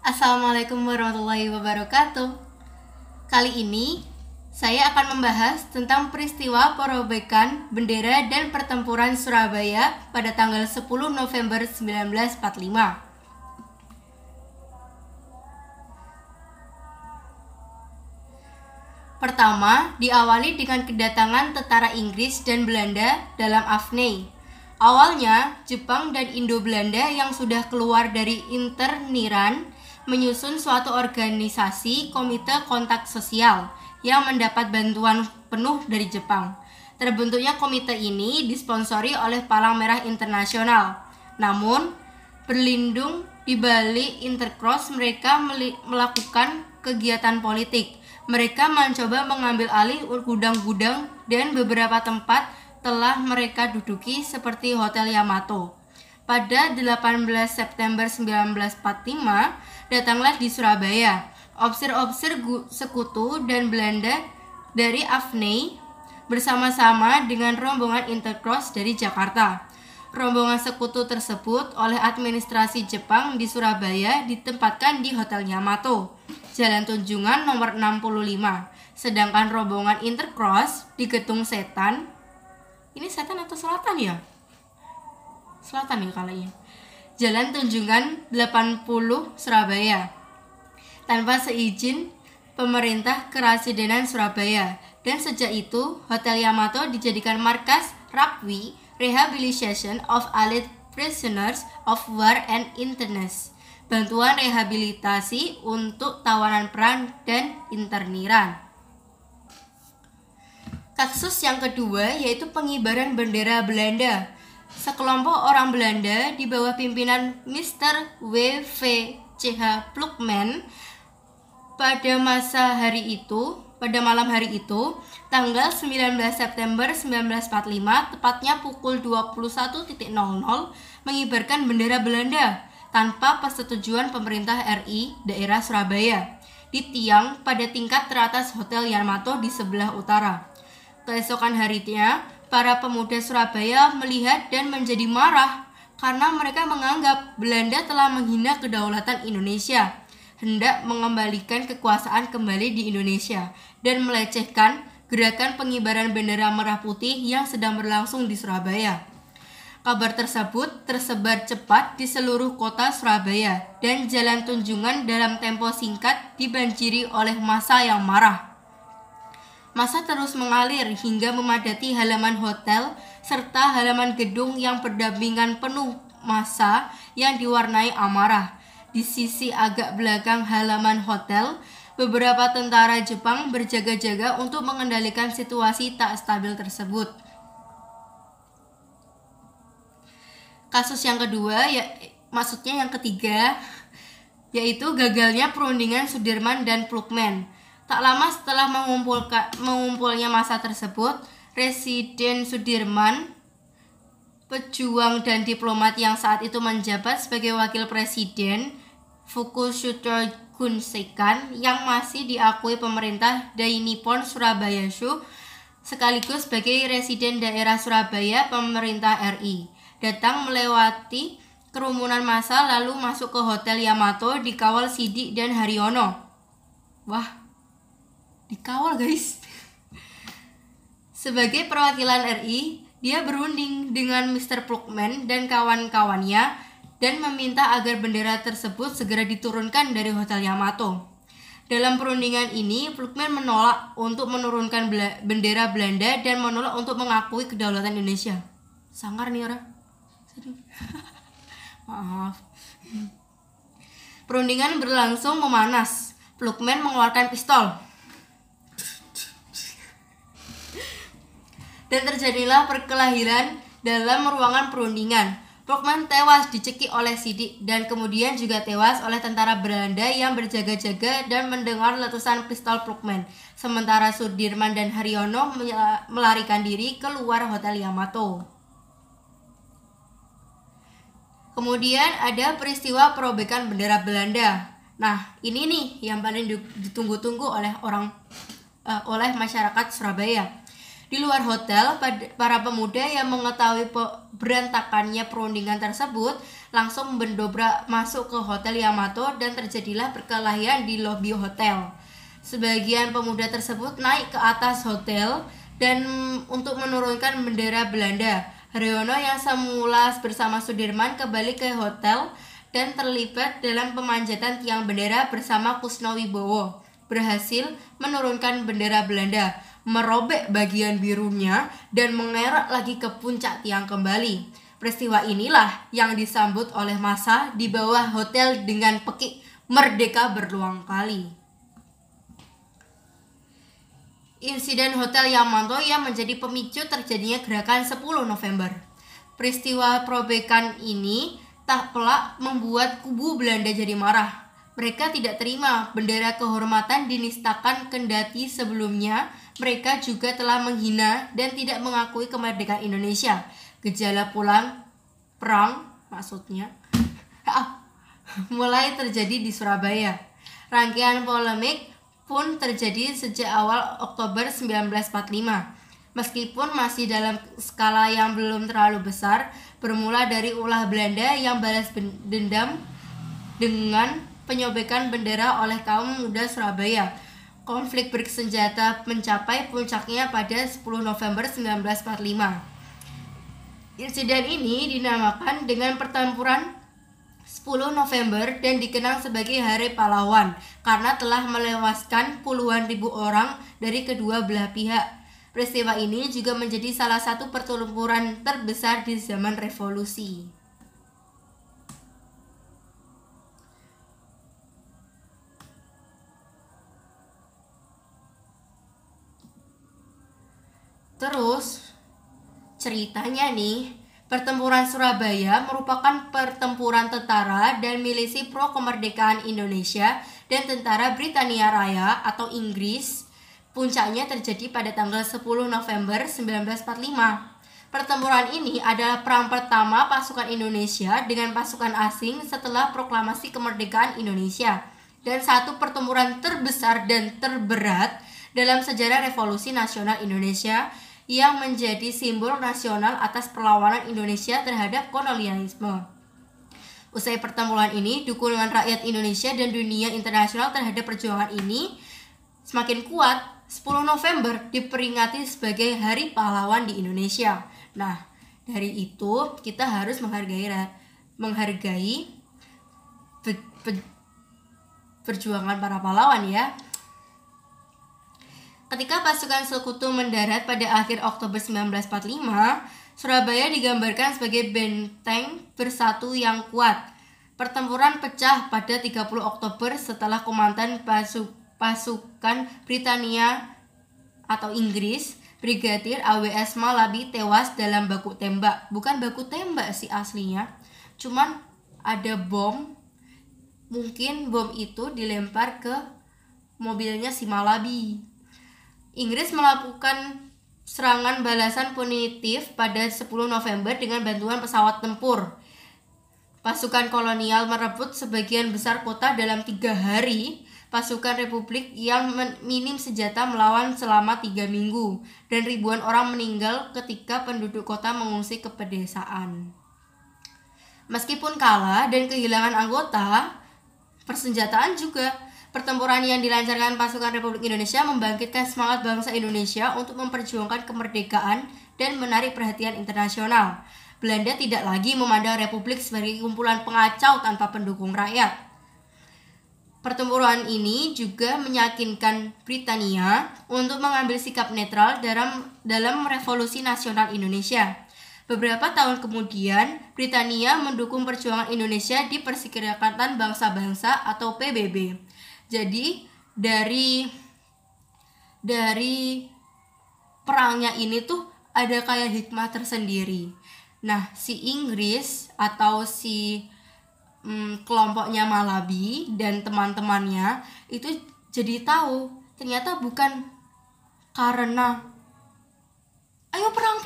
Assalamualaikum warahmatullahi wabarakatuh. Kali ini saya akan membahas tentang peristiwa perobekan bendera dan pertempuran Surabaya pada tanggal 10 November 1945. Pertama, diawali dengan kedatangan tentara Inggris dan Belanda dalam Afney. Awalnya, Jepang dan Indo-Belanda yang sudah keluar dari interniran menyusun suatu organisasi Komite Kontak Sosial yang mendapat bantuan penuh dari Jepang. Terbentuknya komite ini disponsori oleh Palang Merah Internasional. Namun, berlindung di balik Intercross, mereka melakukan kegiatan politik. Mereka mencoba mengambil alih gudang-gudang dan beberapa tempat telah mereka duduki seperti Hotel Yamato. Pada 18 September 1945, datanglah di Surabaya ofisir-ofisir sekutu dan Belanda dari Afney bersama-sama dengan rombongan Intercross dari Jakarta. Rombongan sekutu tersebut oleh administrasi Jepang di Surabaya ditempatkan di Hotel Yamato, Jalan Tunjungan nomor 65. Sedangkan rombongan Intercross di Gedung Setan. Ini Setan atau Selatan ya? Selatan ya kalinya. Jalan Tunjungan 80 Surabaya. Tanpa seizin pemerintah Kerasidenan Surabaya. Dan sejak itu, Hotel Yamato dijadikan markas RAPWI, Rehabilitation of Allied Prisoners of War and Internees, bantuan rehabilitasi untuk tawanan perang dan interniran. Kasus yang kedua yaitu pengibaran bendera Belanda. Sekelompok orang Belanda di bawah pimpinan Mr. W.V.C.H. Plukman pada malam hari itu, tanggal 19 September 1945, tepatnya pukul 21.00, mengibarkan bendera Belanda tanpa persetujuan pemerintah RI daerah Surabaya di tiang pada tingkat teratas Hotel Yamato di sebelah utara. Keesokan harinya, para pemuda Surabaya melihat dan menjadi marah karena mereka menganggap Belanda telah menghina kedaulatan Indonesia, hendak mengembalikan kekuasaan kembali di Indonesia, dan melecehkan gerakan pengibaran bendera merah putih yang sedang berlangsung di Surabaya. Kabar tersebut tersebar cepat di seluruh kota Surabaya, dan Jalan Tunjungan dalam tempo singkat dibanjiri oleh massa yang marah. Massa terus mengalir hingga memadati halaman hotel serta halaman gedung yang berdampingan penuh massa yang diwarnai amarah. Di sisi agak belakang halaman hotel, beberapa tentara Jepang berjaga-jaga untuk mengendalikan situasi tak stabil tersebut. Kasus yang kedua, maksudnya yang ketiga, yaitu gagalnya perundingan Sudirman dan Plukman. Tak lama setelah mengumpulnya massa tersebut, Residen Sudirman, pejuang dan diplomat yang saat itu menjabat sebagai wakil presiden, Fukushima Gunsekan, yang masih diakui pemerintah Dai Nippon Surabayashu, sekaligus sebagai residen daerah Surabaya pemerintah RI, datang melewati kerumunan massa lalu masuk ke Hotel Yamato dikawal Sidik dan Haryono. Wah, dikawal guys. Sebagai perwakilan RI, dia berunding dengan Mr. Plukman dan kawan-kawannya dan meminta agar bendera tersebut segera diturunkan dari Hotel Yamato. Dalam perundingan ini, Plukman menolak untuk menurunkan bendera Belanda dan menolak untuk mengakui kedaulatan Indonesia. Sangar nih orang. Maaf. Perundingan berlangsung memanas. Plukman mengeluarkan pistol. Dan terjadilah perkelahian dalam ruangan perundingan. Plukman tewas dicekik oleh Sidik dan kemudian juga tewas oleh tentara Belanda yang berjaga-jaga dan mendengar letusan pistol Plukman. Sementara Sudirman dan Haryono melarikan diri keluar Hotel Yamato. Kemudian ada peristiwa perobekan bendera Belanda. Nah, ini nih yang paling ditunggu-tunggu oleh masyarakat Surabaya. Di luar hotel, para pemuda yang mengetahui berantakannya perundingan tersebut langsung mendobrak masuk ke Hotel Yamato dan terjadilah perkelahian di lobi hotel. Sebagian pemuda tersebut naik ke atas hotel dan untuk menurunkan bendera Belanda. Haryono yang semula bersama Sudirman kembali ke hotel dan terlibat dalam pemanjatan tiang bendera bersama Kusno Wibowo. Berhasil menurunkan bendera Belanda, merobek bagian birunya dan mengerek lagi ke puncak tiang kembali. Peristiwa inilah yang disambut oleh massa di bawah hotel dengan pekik "Merdeka" berulang kali. Insiden Hotel Yamato yang menjadi pemicu terjadinya gerakan 10 November. Peristiwa perobekan ini tak pelak membuat kubu Belanda jadi marah. Mereka tidak terima bendera kehormatan dinistakan, kendati sebelumnya mereka juga telah menghina dan tidak mengakui kemerdekaan Indonesia. Gejala pulang perang maksudnya mulai terjadi di Surabaya. Rangkaian polemik pun terjadi sejak awal Oktober 1945. Meskipun masih dalam skala yang belum terlalu besar, bermula dari ulah Belanda yang balas dendam dengan penyobekan bendera oleh kaum muda Surabaya. Konflik bersenjata mencapai puncaknya pada 10 November 1945. Insiden ini dinamakan dengan pertempuran 10 November dan dikenang sebagai Hari Pahlawan karena telah melewaskan puluhan ribu orang dari kedua belah pihak. Peristiwa ini juga menjadi salah satu pertempuran terbesar di zaman revolusi. Terus ceritanya nih, pertempuran Surabaya merupakan pertempuran tentara dan milisi pro kemerdekaan Indonesia dan tentara Britania Raya atau Inggris. Puncaknya terjadi pada tanggal 10 November 1945. Pertempuran ini adalah perang pertama pasukan Indonesia dengan pasukan asing setelah proklamasi kemerdekaan Indonesia, dan satu pertempuran terbesar dan terberat dalam sejarah Revolusi Nasional Indonesia yang menjadi simbol nasional atas perlawanan Indonesia terhadap kolonialisme. Usai pertempuran ini, dukungan rakyat Indonesia dan dunia internasional terhadap perjuangan ini semakin kuat. 10 November diperingati sebagai Hari Pahlawan di Indonesia. Nah, dari itu kita harus menghargai perjuangan para pahlawan ya. Ketika pasukan Sekutu mendarat pada akhir Oktober 1945, Surabaya digambarkan sebagai benteng bersatu yang kuat. Pertempuran pecah pada 30 Oktober setelah komandan pasukan Britania atau Inggris, Brigadir AWS Malabi tewas dalam baku tembak. Bukan baku tembak sih aslinya, cuman ada bom. Mungkin bom itu dilempar ke mobilnya si Malabi. Inggris melakukan serangan balasan punitif pada 10 November dengan bantuan pesawat tempur. Pasukan kolonial merebut sebagian besar kota dalam 3 hari. Pasukan Republik yang minim senjata melawan selama 3 minggu, dan ribuan orang meninggal ketika penduduk kota mengungsi ke pedesaan. Meskipun kalah dan kehilangan anggota, persenjataan juga. Pertempuran yang dilancarkan pasukan Republik Indonesia membangkitkan semangat bangsa Indonesia untuk memperjuangkan kemerdekaan dan menarik perhatian internasional. Belanda tidak lagi memandang Republik sebagai kumpulan pengacau tanpa pendukung rakyat. Pertempuran ini juga meyakinkan Britania untuk mengambil sikap netral dalam Revolusi Nasional Indonesia. Beberapa tahun kemudian, Britania mendukung perjuangan Indonesia di Perserikatan Bangsa-Bangsa atau PBB. Jadi dari perangnya ini tuh ada kayak hikmah tersendiri. Nah, si Inggris atau si kelompoknya Malabi dan teman-temannya itu jadi tahu ternyata bukan karena ayo perang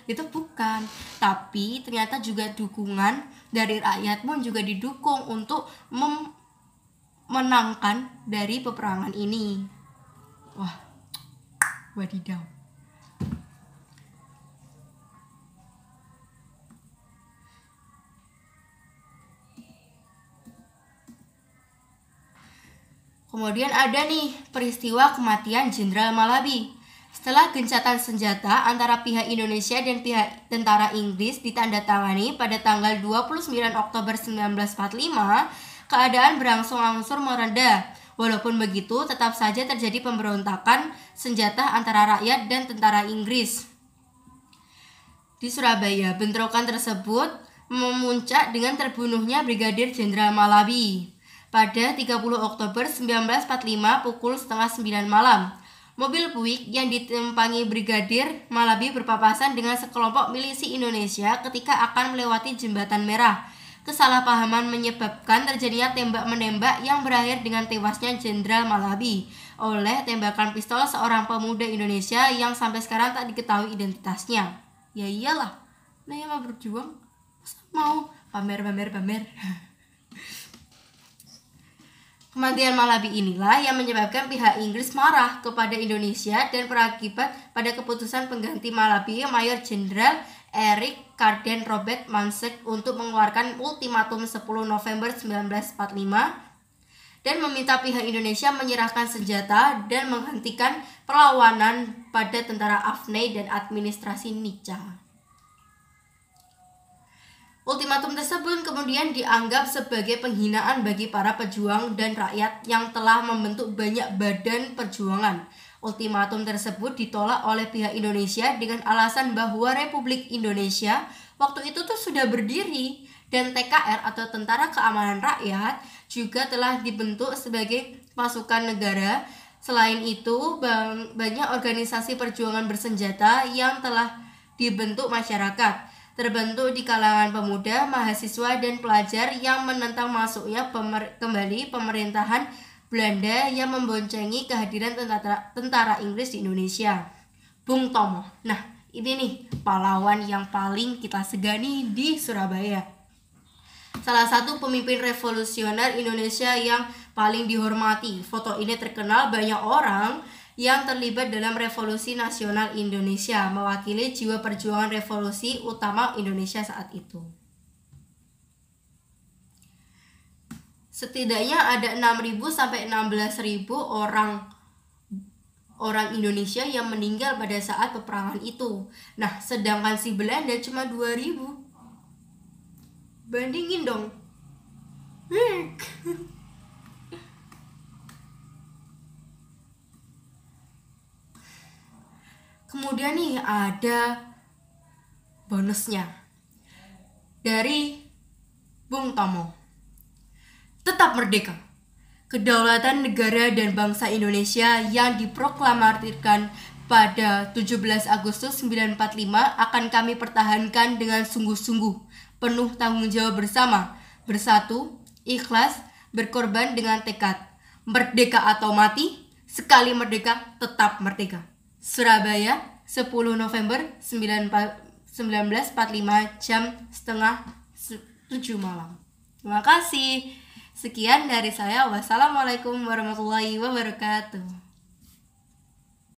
itu bukan, tapi ternyata juga dukungan dari rakyat pun juga didukung untuk menangkan dari peperangan ini. Wah, wadidaw. Kemudian ada nih peristiwa kematian Jenderal Malabi. Setelah gencatan senjata antara pihak Indonesia dan pihak tentara Inggris ditandatangani pada tanggal 29 Oktober 1945, keadaan berangsur-angsur mereda. Walaupun begitu, tetap saja terjadi pemberontakan senjata antara rakyat dan tentara Inggris. Di Surabaya, bentrokan tersebut memuncak dengan terbunuhnya Brigadir Jenderal Malabi pada 30 Oktober 1945 pukul setengah 9 malam. Mobil Buick yang ditumpangi Brigadir Malabi berpapasan dengan sekelompok milisi Indonesia ketika akan melewati Jembatan Merah. Kesalahpahaman menyebabkan terjadinya tembak-menembak yang berakhir dengan tewasnya Jenderal Malabi oleh tembakan pistol seorang pemuda Indonesia yang sampai sekarang tak diketahui identitasnya. Ya iyalah, nah yang mau berjuang, mau pamer. Kematian Malabi inilah yang menyebabkan pihak Inggris marah kepada Indonesia dan berakibat pada keputusan pengganti Malabi Mayor Jenderal Eric Carden Robert Manset untuk mengeluarkan ultimatum 10 November 1945 dan meminta pihak Indonesia menyerahkan senjata dan menghentikan perlawanan pada tentara Afney dan administrasi Nica. Ultimatum tersebut kemudian dianggap sebagai penghinaan bagi para pejuang dan rakyat yang telah membentuk banyak badan perjuangan. Ultimatum tersebut ditolak oleh pihak Indonesia dengan alasan bahwa Republik Indonesia waktu itu tuh sudah berdiri dan TKR atau Tentara Keamanan Rakyat juga telah dibentuk sebagai pasukan negara. Selain itu, banyak organisasi perjuangan bersenjata yang telah dibentuk masyarakat, terbentuk di kalangan pemuda, mahasiswa, dan pelajar yang menentang masuknya kembali pemerintahan Belanda yang memboncengi kehadiran tentara Inggris di Indonesia. Bung Tomo. Nah, ini nih pahlawan yang paling kita segani di Surabaya. Salah satu pemimpin revolusioner Indonesia yang paling dihormati. Foto ini terkenal banyak orang yang terlibat dalam Revolusi Nasional Indonesia, mewakili jiwa perjuangan revolusi utama Indonesia saat itu. Setidaknya ada 6.000 sampai 16.000 orang Indonesia yang meninggal pada saat peperangan itu. Nah, sedangkan si Belanda cuma 2.000. Bandingin dong. Kemudian nih ada bonusnya dari Bung Tomo. Tetap merdeka. Kedaulatan negara dan bangsa Indonesia yang diproklamirkan pada 17 Agustus 1945 akan kami pertahankan dengan sungguh-sungguh, penuh tanggung jawab bersama, bersatu, ikhlas, berkorban dengan tekad. Merdeka atau mati, sekali merdeka, tetap merdeka. Surabaya, 10 November 1945 jam setengah 7 malam. Terima kasih. Sekian dari saya. Wassalamualaikum warahmatullahi wabarakatuh.